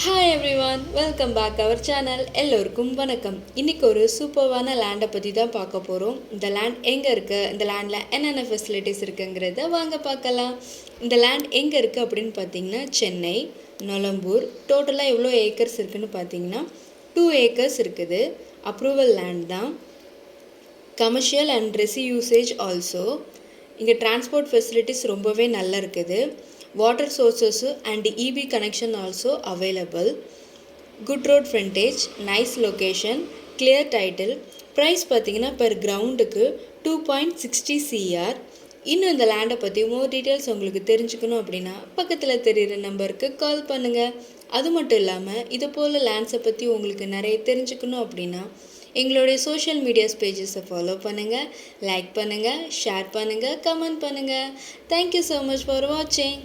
Hi everyone, welcome back our channel. எல்லோருக்கும் வணக்கம். இன்றைக்கி ஒரு சூப்பர்வான லேண்டை பற்றி தான் பார்க்க போகிறோம். இந்த லேண்ட் எங்கே இருக்குது, இந்த லேண்டில் என்னென்ன ஃபெசிலிட்டிஸ் இருக்குங்கிறத வாங்க பார்க்கலாம். இந்த லேண்ட் எங்கே இருக்குது அப்படின்னு பார்த்தீங்கன்னா சென்னை, நொலம்பூர். டோட்டலாக எவ்வளோ ஏக்கர்ஸ் இருக்குதுன்னு பார்த்தீங்கன்னா 2 ஏக்கர்ஸ் இருக்குது. அப்ரூவல் லேண்ட் தான். Commercial and resi usage also. இங்கே டிரான்ஸ்போர்ட் ஃபெசிலிட்டிஸ் ரொம்பவே நல்லா இருக்குது. Water sources and EB connection also available. Good road frontage, nice location, clear title. Price பார்த்தீங்கன்னா பெர் கிரவுண்டுக்கு 2.60 CR. இன்னும் இந்த லேண்டை பற்றி மோர் டீட்டெயில்ஸ் உங்களுக்கு தெரிஞ்சுக்கணும் அப்படின்னா பக்கத்தில் தெரிகிற நம்பருக்கு கால் பண்ணுங்கள். அது மட்டும் இல்லாமல் இது போல் லேண்ட்ஸை பற்றி உங்களுக்கு நிறைய தெரிஞ்சுக்கணும் அப்படின்னா எங்களுடைய சோஷியல் மீடியாஸ் பேஜஸை ஃபாலோ பண்ணுங்கள், லைக் பண்ணுங்கள், ஷேர் பண்ணுங்கள், கமெண்ட் பண்ணுங்கள். தேங்க்யூ ஸோ மச் ஃபார் வாட்சிங்.